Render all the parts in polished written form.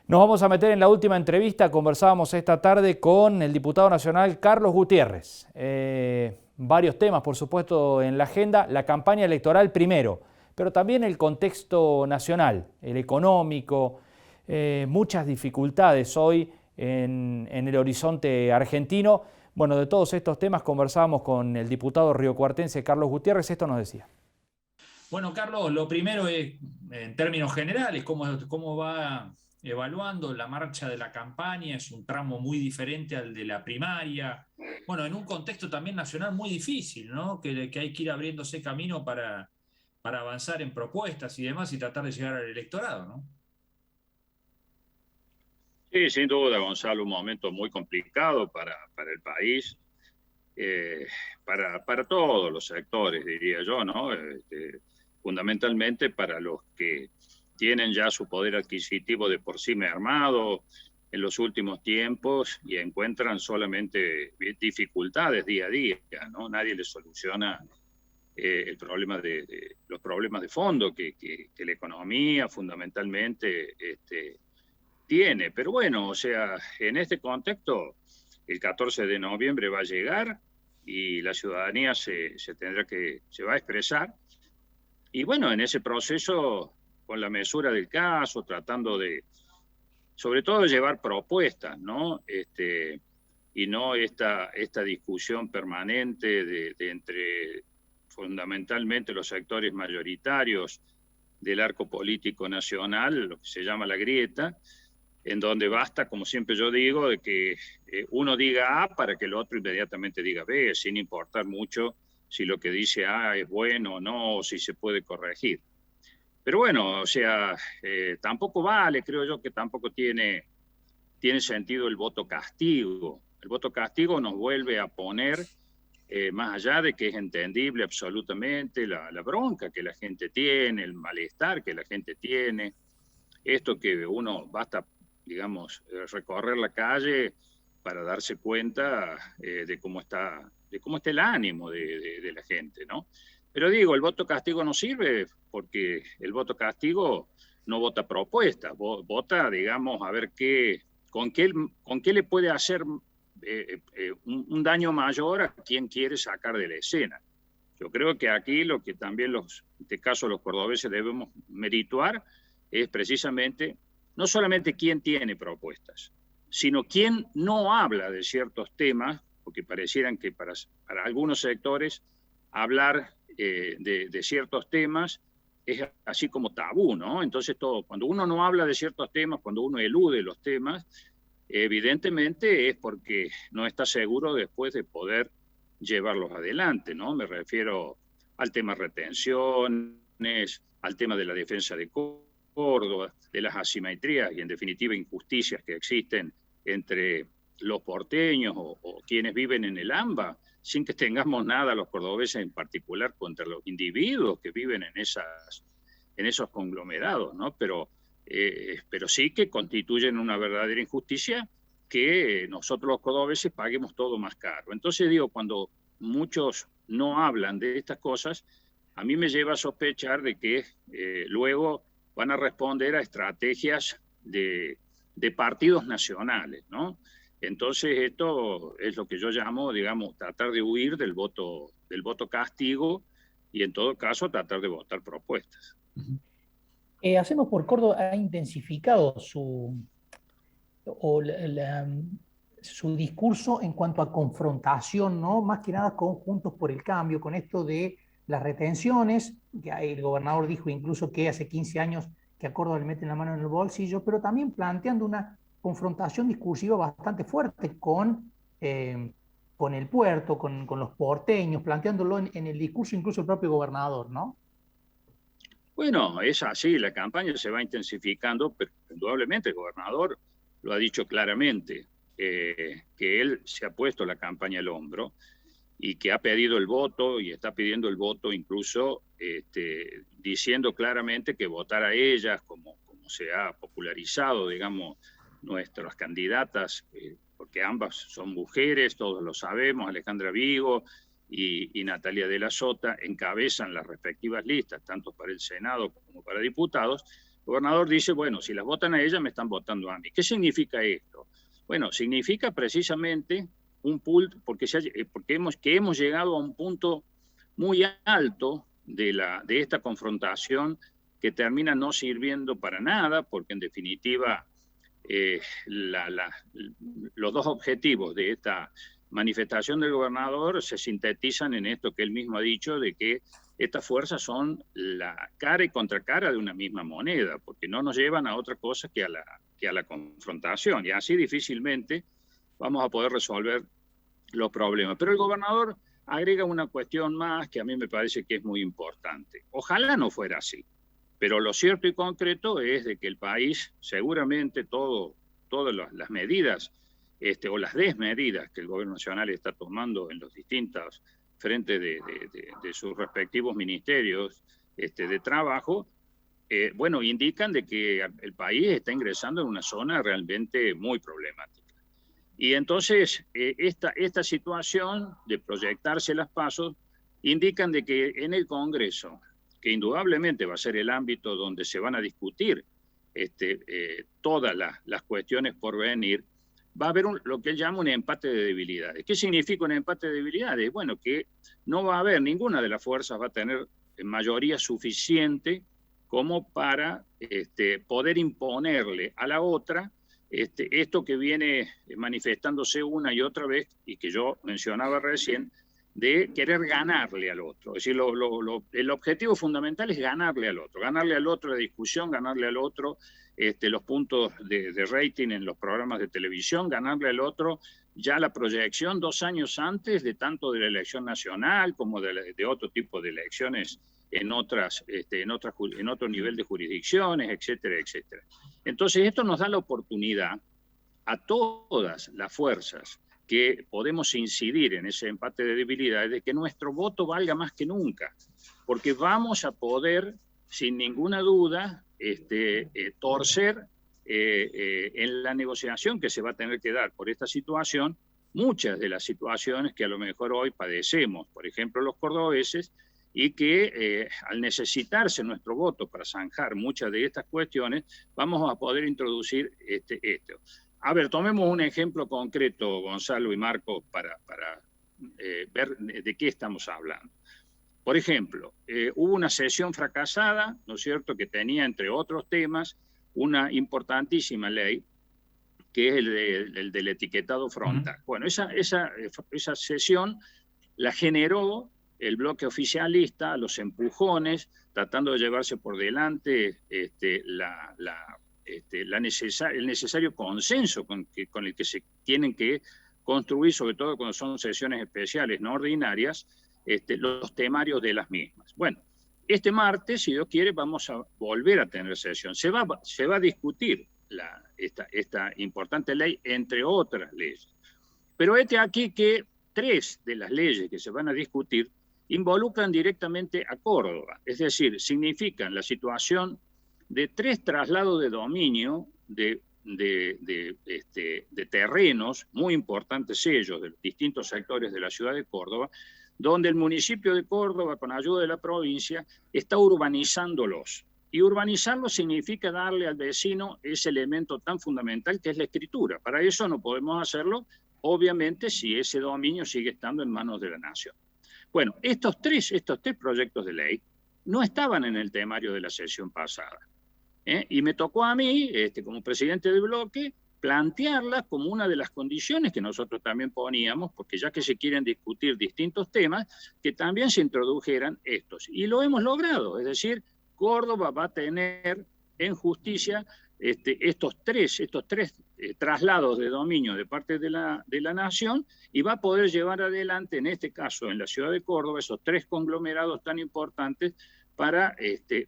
Nos vamos a meter en la última entrevista. Conversábamos esta tarde con el diputado nacional Carlos Gutiérrez. Varios temas, por supuesto, en la agenda. La campaña electoral primero, pero también el contexto nacional, el económico, muchas dificultades hoy en el horizonte argentino. Bueno, de todos estos temas conversábamos con el diputado riocuartense Carlos Gutiérrez. Esto nos decía. Bueno, Carlos, lo primero es, en términos generales, cómo va evaluando la marcha de la campaña. Es un tramo muy diferente al de la primaria. Bueno, en un contexto también nacional muy difícil, ¿no? Que hay que ir abriéndose camino para avanzar en propuestas y demás y tratar de llegar al electorado, ¿no? Sí, sin duda, Gonzalo, un momento muy complicado para el país, eh, para todos los sectores, diría yo, ¿no? Fundamentalmente para los que tienen ya su poder adquisitivo de por sí mermado en los últimos tiempos y encuentran solamente dificultades día a día, ¿no? Nadie les soluciona el problema los problemas de fondo que la economía fundamentalmente tiene. Pero bueno, o sea, en este contexto, el 14 de noviembre va a llegar y la ciudadanía se va a expresar. Y bueno, en ese proceso, con la mesura del caso, tratando sobre todo, de llevar propuestas, ¿no? Y no esta discusión permanente de entre fundamentalmente los sectores mayoritarios del arco político nacional, lo que se llama la grieta, en donde basta, como siempre yo digo, de que uno diga A para que el otro inmediatamente diga B, sin importar mucho si lo que dice A es bueno o no, o si se puede corregir. Pero bueno, o sea, tampoco vale, creo yo que tampoco tiene sentido el voto castigo. El voto castigo nos vuelve a poner, más allá de que es entendible absolutamente la bronca que la gente tiene, el malestar que la gente tiene, esto que uno basta, digamos, recorrer la calle para darse cuenta de cómo está el ánimo de la gente, ¿no? Pero digo, el voto castigo no sirve porque el voto castigo no vota propuestas, vota, digamos, a ver con qué le puede hacer un daño mayor a quien quiere sacar de la escena. Yo creo que aquí lo que también en este caso los cordobeses debemos merituar es precisamente no solamente quién tiene propuestas, sino quién no habla de ciertos temas, porque parecieran que para algunos sectores hablar de ciertos temas es así como tabú, ¿no? Entonces cuando uno no habla de ciertos temas, cuando uno elude los temas, evidentemente es porque no está seguro después de poder llevarlos adelante, ¿no? Me refiero al tema retenciones, al tema de la defensa de Córdoba, de las asimetrías y en definitiva injusticias que existen entre los porteños o quienes viven en el AMBA, sin que tengamos nada los cordobeses en particular contra los individuos que viven en esos conglomerados, ¿no? Pero sí que constituyen una verdadera injusticia que nosotros los cordobeses paguemos todo más caro. Entonces digo, cuando muchos no hablan de estas cosas, a mí me lleva a sospechar de que luego van a responder a estrategias de partidos nacionales, ¿no? Entonces esto es lo que yo llamo, digamos, tratar de huir del voto castigo y en todo caso tratar de votar propuestas. Hacemos por Córdoba ha intensificado su discurso en cuanto a confrontación, ¿no? Más que nada con Juntos por el Cambio, con esto de las retenciones, que el gobernador dijo incluso que hace 15 años que a Córdoba le meten la mano en el bolsillo, pero también planteando una confrontación discursiva bastante fuerte con el puerto, con los porteños, planteándolo en el discurso incluso el propio gobernador, ¿no? Bueno, es así, la campaña se va intensificando, pero indudablemente el gobernador lo ha dicho claramente, que él se ha puesto la campaña al hombro y que ha pedido el voto y está pidiendo el voto incluso diciendo claramente que votar a ellas, como se ha popularizado, digamos, nuestras candidatas, porque ambas son mujeres, todos lo sabemos, Alejandra Vigo y Natalia de la Sota encabezan las respectivas listas, tanto para el Senado como para diputados, gobernador dice, bueno, si las votan a ella, me están votando a mí. ¿Qué significa esto? Bueno, significa precisamente un punto, porque hemos llegado a un punto muy alto de esta confrontación que termina no sirviendo para nada, porque en definitiva los dos objetivos de esta manifestación del gobernador se sintetizan en esto que él mismo ha dicho, de que estas fuerzas son la cara y contracara de una misma moneda, porque no nos llevan a otra cosa que a la confrontación, y así difícilmente vamos a poder resolver los problemas. Pero el gobernador agrega una cuestión más que a mí me parece que es muy importante. Ojalá no fuera así, pero lo cierto y concreto es de que el país, seguramente todas las medidas o las desmedidas que el gobierno nacional está tomando en los distintos frentes de sus respectivos ministerios de trabajo, bueno, indican de que el país está ingresando en una zona realmente muy problemática. Y entonces esta situación de proyectarse las pasos indican de que en el Congreso, que indudablemente va a ser el ámbito donde se van a discutir todas las cuestiones por venir, va a haber lo que él llama un empate de debilidades. ¿Qué significa un empate de debilidades? Bueno, que no va a haber, ninguna de las fuerzas va a tener mayoría suficiente como para poder imponerle a la otra esto que viene manifestándose una y otra vez, y que yo mencionaba recién, de querer ganarle al otro. Es decir, el objetivo fundamental es ganarle al otro la discusión, ganarle al otro los puntos de rating en los programas de televisión, ganarle al otro ya la proyección 2 años antes de tanto de la elección nacional como de otro tipo de elecciones en otro nivel de jurisdicciones, etcétera, etcétera. Entonces esto nos da la oportunidad a todas las fuerzas que podemos incidir en ese empate de debilidades, de que nuestro voto valga más que nunca, porque vamos a poder, sin ninguna duda, torcer en la negociación que se va a tener que dar por esta situación, muchas de las situaciones que a lo mejor hoy padecemos, por ejemplo los cordobeses, y que al necesitarse nuestro voto para zanjar muchas de estas cuestiones, vamos a poder introducir esto. A ver, tomemos un ejemplo concreto, Gonzalo y Marco, para ver de qué estamos hablando. Por ejemplo, hubo una sesión fracasada, ¿no es cierto?, que tenía, entre otros temas, una importantísima ley, que es el del etiquetado frontal. Bueno, esa sesión la generó el bloque oficialista a los empujones, tratando de llevarse por delante el necesario consenso con el que se tienen que construir, sobre todo cuando son sesiones especiales, no ordinarias, los temarios de las mismas. Bueno, este martes, si Dios quiere, vamos a volver a tener sesión. Se va a discutir esta importante ley, entre otras leyes. Pero aquí que 3 de las leyes que se van a discutir involucran directamente a Córdoba, es decir, significan la situación de 3 traslados de dominio de terrenos, muy importantes ellos, de distintos sectores de la ciudad de Córdoba, donde el municipio de Córdoba, con ayuda de la provincia, está urbanizándolos. Y urbanizarlos significa darle al vecino ese elemento tan fundamental que es la escritura. Para eso no podemos hacerlo, obviamente, si ese dominio sigue estando en manos de la nación. Bueno, estos tres proyectos de ley no estaban en el temario de la sesión pasada. Y me tocó a mí, como presidente del bloque, plantearlas como una de las condiciones que nosotros también poníamos, porque ya que se quieren discutir distintos temas, que también se introdujeran estos. Y lo hemos logrado, es decir, Córdoba va a tener en justicia estos tres traslados de dominio de parte de la nación, y va a poder llevar adelante, en este caso en la ciudad de Córdoba, esos 3 conglomerados tan importantes para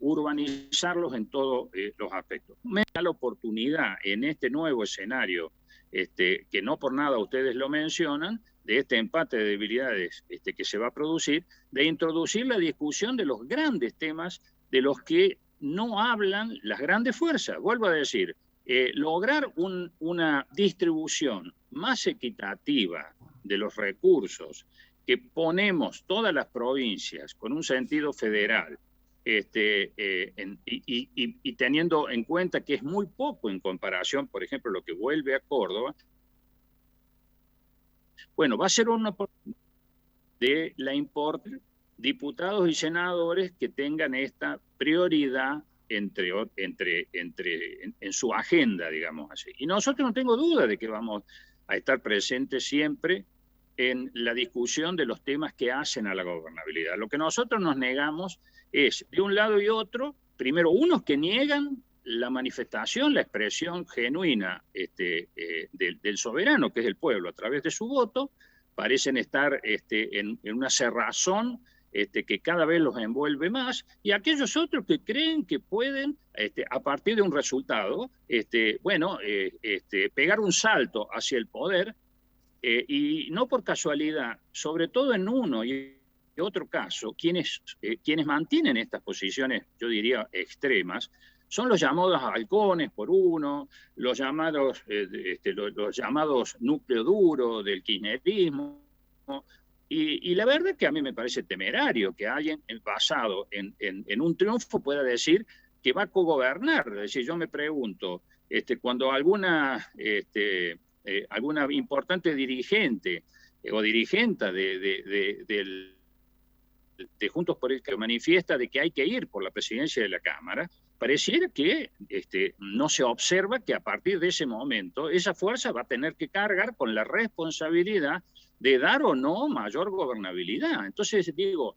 urbanizarlos en todos los aspectos. Me da la oportunidad en este nuevo escenario, que no por nada ustedes lo mencionan, de este empate de debilidades que se va a producir, de introducir la discusión de los grandes temas de los que no hablan las grandes fuerzas. Vuelvo a decir, lograr una distribución más equitativa de los recursos que ponemos todas las provincias con un sentido federal y teniendo en cuenta que es muy poco en comparación, por ejemplo, lo que vuelve a Córdoba, bueno, va a ser una de la importancia diputados y senadores que tengan esta prioridad en su agenda, digamos así. Y nosotros no tengo duda de que vamos a estar presentes siempre en la discusión de los temas que hacen a la gobernabilidad. Lo que nosotros nos negamos es, de un lado y otro, primero, unos que niegan la manifestación, la expresión genuina del soberano, que es el pueblo, a través de su voto, parecen estar en una cerrazón que cada vez los envuelve más, y aquellos otros que creen que pueden, a partir de un resultado, pegar un salto hacia el poder, y no por casualidad, sobre todo en uno y otro caso, quienes mantienen estas posiciones, yo diría, extremas, son los llamados halcones por uno, los llamados núcleo duro del kirchnerismo, y la verdad que a mí me parece temerario que alguien basado en un triunfo pueda decir que va a cogobernar. Es decir, yo me pregunto, cuando alguna importante dirigente o dirigenta de Juntos por el que manifiesta de que hay que ir por la presidencia de la Cámara, pareciera que no se observa que a partir de ese momento esa fuerza va a tener que cargar con la responsabilidad de dar o no mayor gobernabilidad. Entonces digo,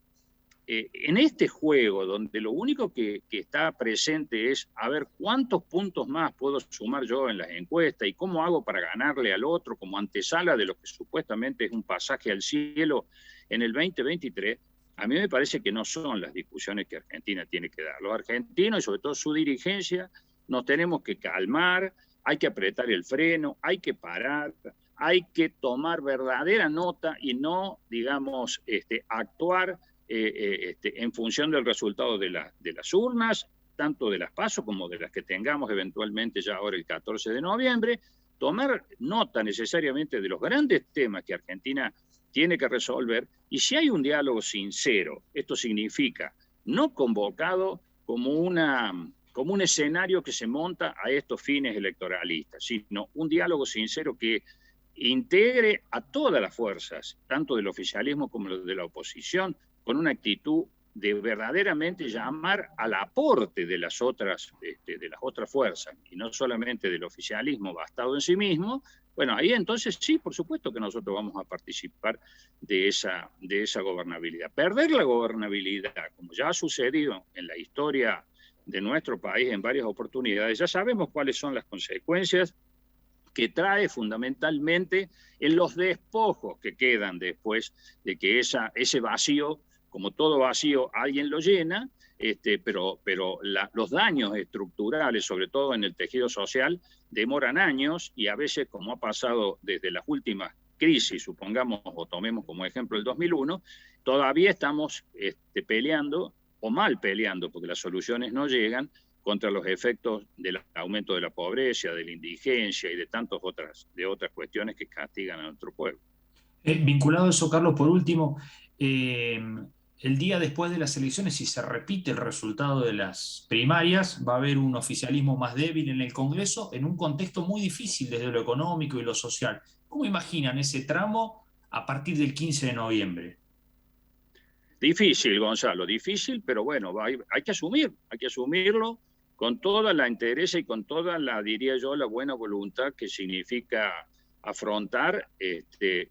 en este juego donde lo único que está presente es a ver cuántos puntos más puedo sumar yo en las encuestas y cómo hago para ganarle al otro como antesala de lo que supuestamente es un pasaje al cielo en el 2023, a mí me parece que no son las discusiones que Argentina tiene que dar. Los argentinos y sobre todo su dirigencia nos tenemos que calmar, hay que apretar el freno, hay que parar, hay que tomar verdadera nota y no, digamos, actuar en función del resultado de las urnas, tanto de las PASO como de las que tengamos eventualmente ya ahora el 14 de noviembre, tomar nota necesariamente de los grandes temas que Argentina tiene que resolver, y si hay un diálogo sincero, esto significa no convocado como un escenario que se monta a estos fines electoralistas, sino un diálogo sincero que integre a todas las fuerzas, tanto del oficialismo como de la oposición, con una actitud de verdaderamente llamar al aporte de las otras fuerzas, y no solamente del oficialismo bastado en sí mismo. Bueno, ahí entonces sí, por supuesto que nosotros vamos a participar de esa gobernabilidad. Perder la gobernabilidad, como ya ha sucedido en la historia de nuestro país en varias oportunidades, ya sabemos cuáles son las consecuencias que trae fundamentalmente en los despojos que quedan después de que ese vacío, como todo vacío, alguien lo llena, pero los daños estructurales, sobre todo en el tejido social, demoran años, y a veces, como ha pasado desde las últimas crisis, supongamos o tomemos como ejemplo el 2001, todavía estamos peleando, o mal peleando, porque las soluciones no llegan, contra los efectos del aumento de la pobreza, de la indigencia y de tantas otras cuestiones que castigan a nuestro pueblo. Vinculado a eso, Carlos, por último, el día después de las elecciones, si se repite el resultado de las primarias, va a haber un oficialismo más débil en el Congreso, en un contexto muy difícil desde lo económico y lo social. ¿Cómo imaginan ese tramo a partir del 15 de noviembre? Difícil, Gonzalo, difícil, pero bueno, hay que asumirlo con toda la entereza y con toda diría yo, la buena voluntad que significa afrontar,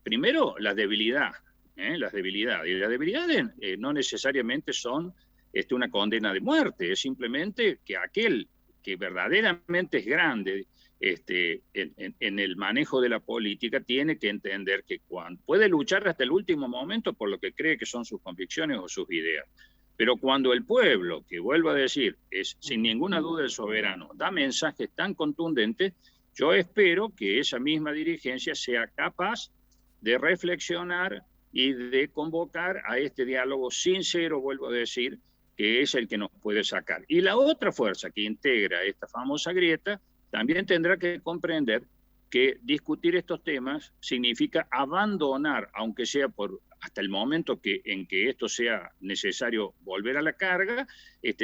primero, la debilidad, las debilidades. Y las debilidades no necesariamente son una condena de muerte, es simplemente que aquel que verdaderamente es grande en el manejo de la política tiene que entender que puede luchar hasta el último momento por lo que cree que son sus convicciones o sus ideas. Pero cuando el pueblo, que vuelvo a decir, es sin ninguna duda el soberano, da mensajes tan contundentes, yo espero que esa misma dirigencia sea capaz de reflexionar y de convocar a este diálogo sincero, vuelvo a decir, que es el que nos puede sacar. Y la otra fuerza que integra esta famosa grieta también tendrá que comprender que discutir estos temas significa abandonar, aunque sea por hasta el momento en que esto sea necesario volver a la carga,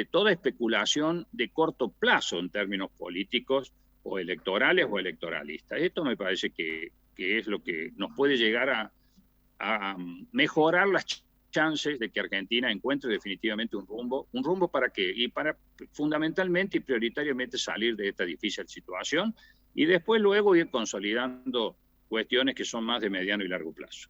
toda especulación de corto plazo en términos políticos o electorales o electoralistas. Esto me parece que es lo que nos puede llegar a mejorar las chances de que Argentina encuentre definitivamente un rumbo para qué, y para fundamentalmente y prioritariamente salir de esta difícil situación y después luego ir consolidando cuestiones que son más de mediano y largo plazo.